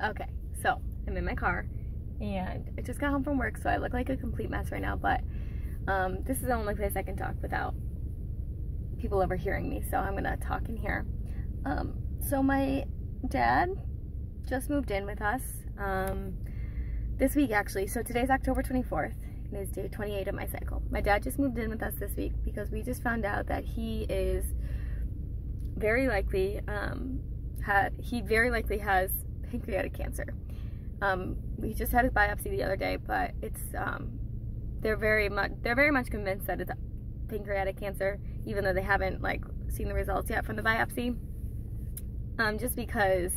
Okay, so I'm in my car and I just got home from work, so I look like a complete mess right now, but this is the only place I can talk without people overhearing me, so I'm gonna talk in here. So my dad just moved in with us this week, actually. So today's October 24th and it's day 28 of my cycle. My dad just moved in with us this week because we just found out that he is very likely has pancreatic cancer. We just had his biopsy the other day, but it's they're very much convinced that it's pancreatic cancer, even though they haven't like seen the results yet from the biopsy, just because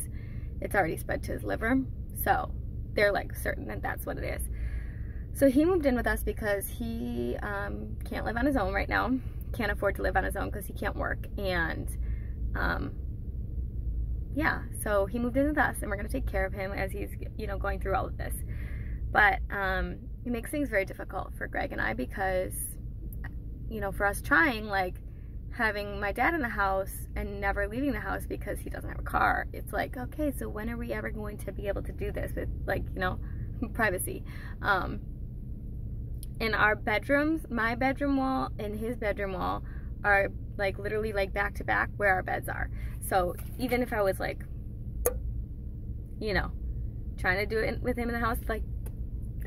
it's already spread to his liver. So they're like certain that that's what it is. So he moved in with us because he can't live on his own right now, can't afford to live on his own because he can't work, and yeah, so he moved in with us and we're going to take care of him as he's, you know, going through all of this. But it makes things very difficult for Greg and I because, you know, for us trying, like, having my dad in the house and never leaving the house because he doesn't have a car, it's like, okay, so when are we ever going to be able to do this with, like, you know, privacy? In our bedrooms, my bedroom wall and his bedroom wall are like literally like back to back where our beds are. So even if I was like, you know, trying to do it with him in the house, like,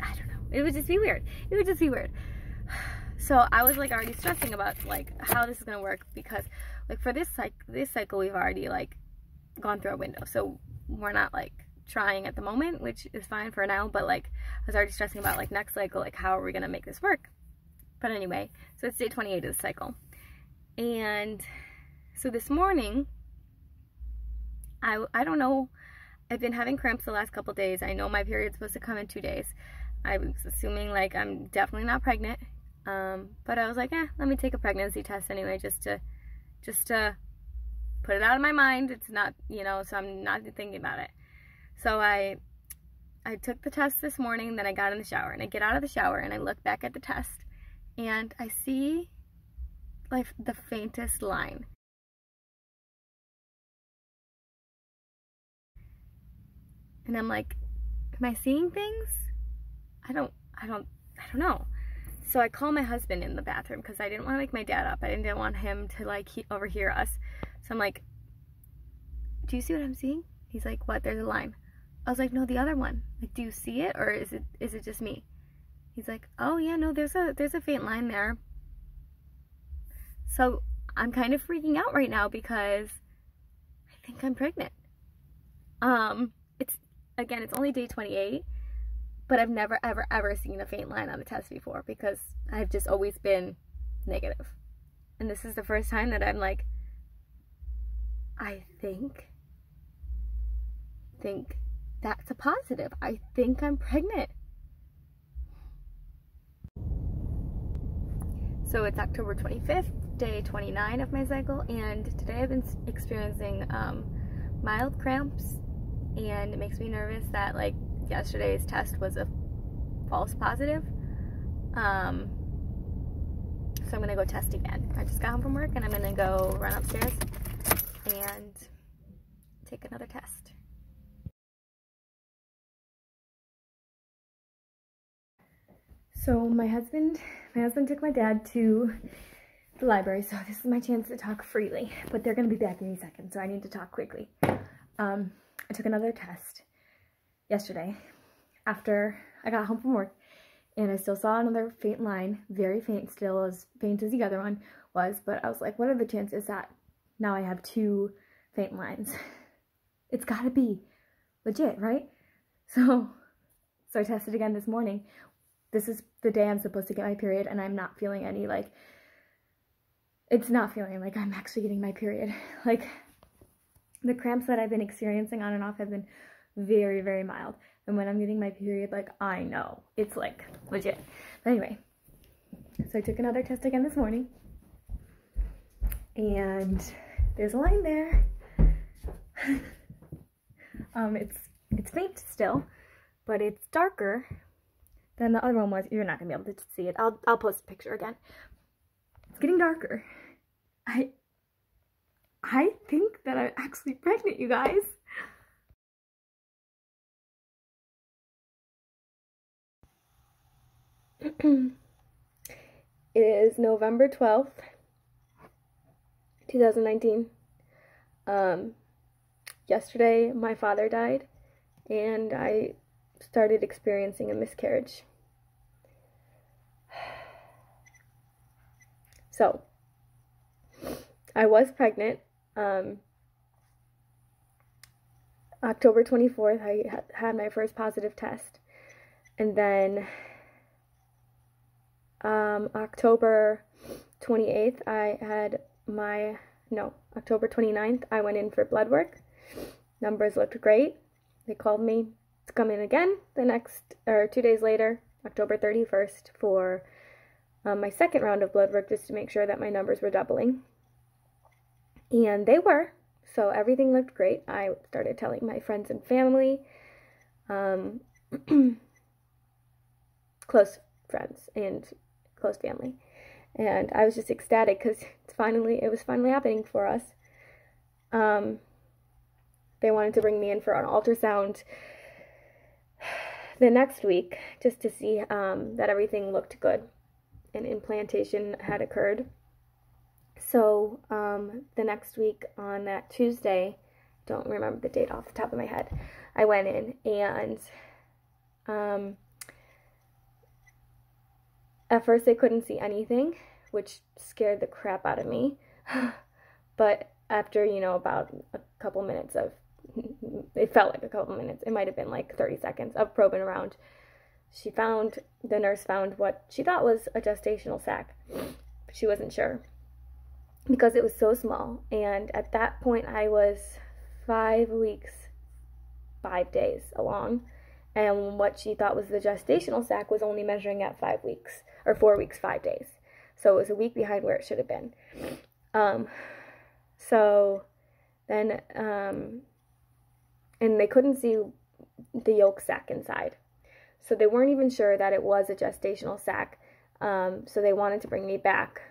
I don't know, it would just be weird. It would just be weird. So I was like already stressing about like how this is gonna work because like for this cycle we've already like gone through a window, so we're not like trying at the moment, which is fine for now, but like I was already stressing about like next cycle, like how are we gonna make this work. But anyway, so it's day 28 of the cycle. And so this morning, I don't know, I've been having cramps the last couple days. I know my period's supposed to come in 2 days. I was assuming like I'm definitely not pregnant, but I was like, let me take a pregnancy test anyway, just to put it out of my mind. It's not, you know, so I'm not thinking about it. So I took the test this morning, then I got in the shower, and I get out of the shower and I look back at the test and I see like the faintest line. And I'm like, am I seeing things? I don't know. So I call my husband in the bathroom because I didn't want to wake my dad up. I didn't want him to like overhear us. So I'm like, do you see what I'm seeing? He's like, what? There's a line. I was like, no, the other one. Like, do you see it, or is it just me? He's like, oh yeah, no, there's a faint line there. So I'm kind of freaking out right now because I think I'm pregnant. It's only day 28, but I've never ever seen a faint line on the test before because I've just always been negative. And this is the first time that I'm like, I think that's a positive. I think I'm pregnant. So it's October 25th, day 29 of my cycle, and today I've been experiencing mild cramps, and it makes me nervous that like yesterday's test was a false positive. So I'm gonna go test again. I just got home from work and I'm gonna go run upstairs and take another test. So my husband took my dad to the library, so this is my chance to talk freely, but they're gonna be back any second, so I need to talk quickly. I took another test yesterday after I got home from work, and I still saw another faint line, very faint, still as faint as the other one was, but I was like, what are the chances that now I have 2 faint lines? It's gotta be legit, right? So I tested again this morning. This is the day I'm supposed to get my period, and I'm not feeling any, like, it's not feeling like I'm actually getting my period. Like, the cramps that I've been experiencing on and off have been very, very mild. And when I'm getting my period, like, I know. It's, like, legit. But anyway, so I took another test again this morning. And there's a line there. It's faint still, but it's darker than the other one was. You're not gonna be able to see it. I'll post a picture again. It's getting darker. I think that I'm actually pregnant, you guys. It is November 12th, 2019. Yesterday, my father died, and I started experiencing a miscarriage. So, I was pregnant. October 24th, I had my first positive test. And then October 28th, October 29th, I went in for blood work. Numbers looked great. They called me to come in again 2 days later, October 31st, for my second round of blood work, just to make sure that my numbers were doubling. And they were. So everything looked great. I started telling my friends and family, close friends and close family. And I was just ecstatic because it was finally happening for us. They wanted to bring me in for an ultrasound the next week just to see that everything looked good and implantation had occurred. So the next week on that Tuesday, don't remember the date off the top of my head, I went in, and at first they couldn't see anything, which scared the crap out of me. But after, about a couple minutes it felt like a couple minutes, it might have been like 30 seconds of probing around, the nurse found what she thought was a gestational sac, but she wasn't sure because it was so small. And at that point, I was 5 weeks, 5 days along, and what she thought was the gestational sac was only measuring at 5 weeks, or 4 weeks, 5 days. So it was a week behind where it should have been. So then, and they couldn't see the yolk sac inside. So they weren't even sure that it was a gestational sac. So they wanted to bring me back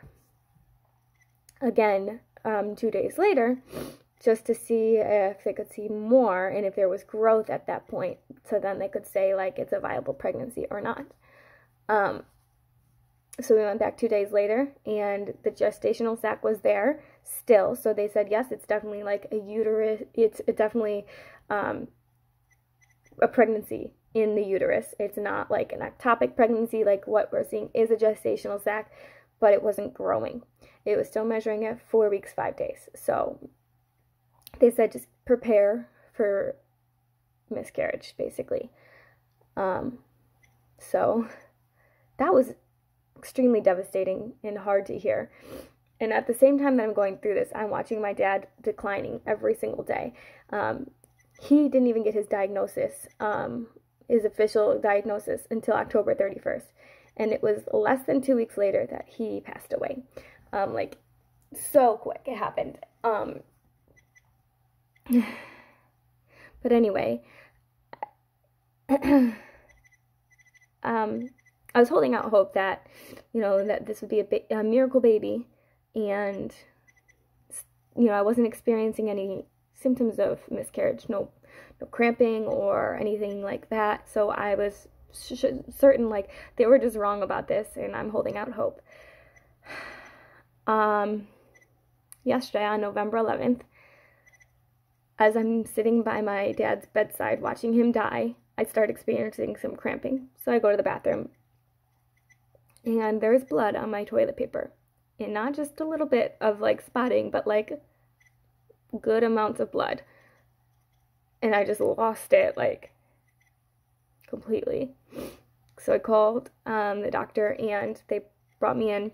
again 2 days later, just to see if they could see more and if there was growth at that point. So then they could say, like, it's a viable pregnancy or not. So we went back 2 days later, and the gestational sac was there still. So they said, yes, it's definitely like a uterus. It's definitely a pregnancy in the uterus. It's not like an ectopic pregnancy like what we're seeing is a gestational sac, but it wasn't growing. It was still measuring at 4 weeks, 5 days. So they said just prepare for miscarriage, basically. So that was extremely devastating and hard to hear. And at the same time that I'm going through this, I'm watching my dad declining every single day. He didn't even get his diagnosis, his official diagnosis, until October 31st. And it was less than 2 weeks later that he passed away. Like, so quick it happened. But anyway, I was holding out hope that, that this would be a miracle baby, and, I wasn't experiencing any symptoms of miscarriage, no cramping or anything like that. So I was certain, like, they were just wrong about this, and I'm holding out hope. Yesterday, on November 11th, as I'm sitting by my dad's bedside watching him die, I start experiencing some cramping. So I go to the bathroom, and there's blood on my toilet paper. And not just a little bit of, like, spotting, but, like, good amounts of blood. And I just lost it, like, completely. So I called the doctor, and they brought me in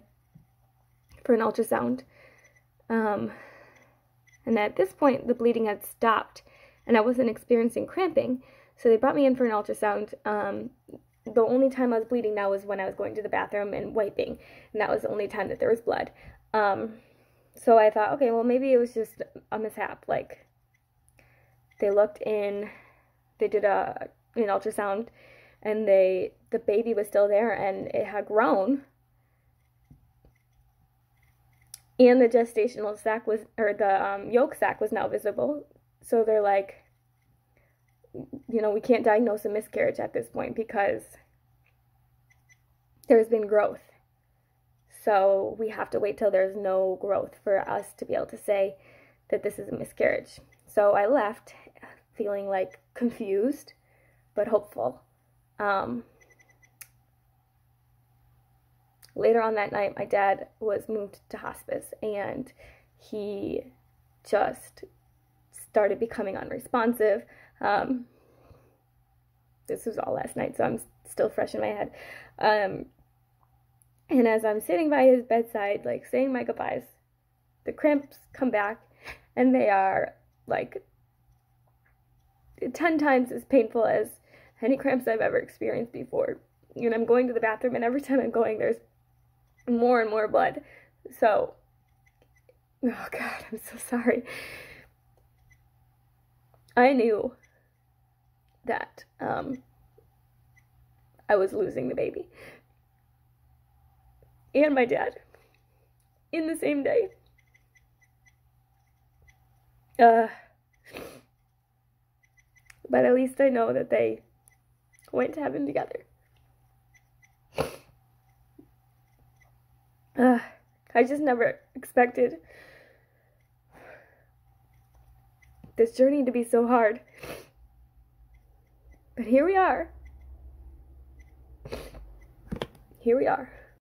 for an ultrasound. And at this point, the bleeding had stopped, and I wasn't experiencing cramping. So they brought me in for an ultrasound. The only time I was bleeding now was when I was going to the bathroom and wiping, and that was the only time that there was blood. So I thought, okay, well, maybe it was just a mishap. Like, they did an ultrasound, and the baby was still there, and it had grown. And the gestational sac the yolk sac was now visible. So they're like, we can't diagnose a miscarriage at this point because there's been growth. So we have to wait till there's no growth for us to be able to say that this is a miscarriage. So I left feeling like confused, but hopeful. Later on that night, my dad was moved to hospice, and he just started becoming unresponsive. This was all last night, so I'm still fresh in my head. And as I'm sitting by his bedside, like saying my goodbyes, the cramps come back, and they are like 10 times as painful as any cramps I've ever experienced before. And I'm going to the bathroom, and every time I'm going, there's more and more blood. So, oh God, I'm so sorry. I knew that I was losing the baby and my dad in the same day. But at least I know that they went to heaven together. I just never expected this journey to be so hard. But here we are. Here we are.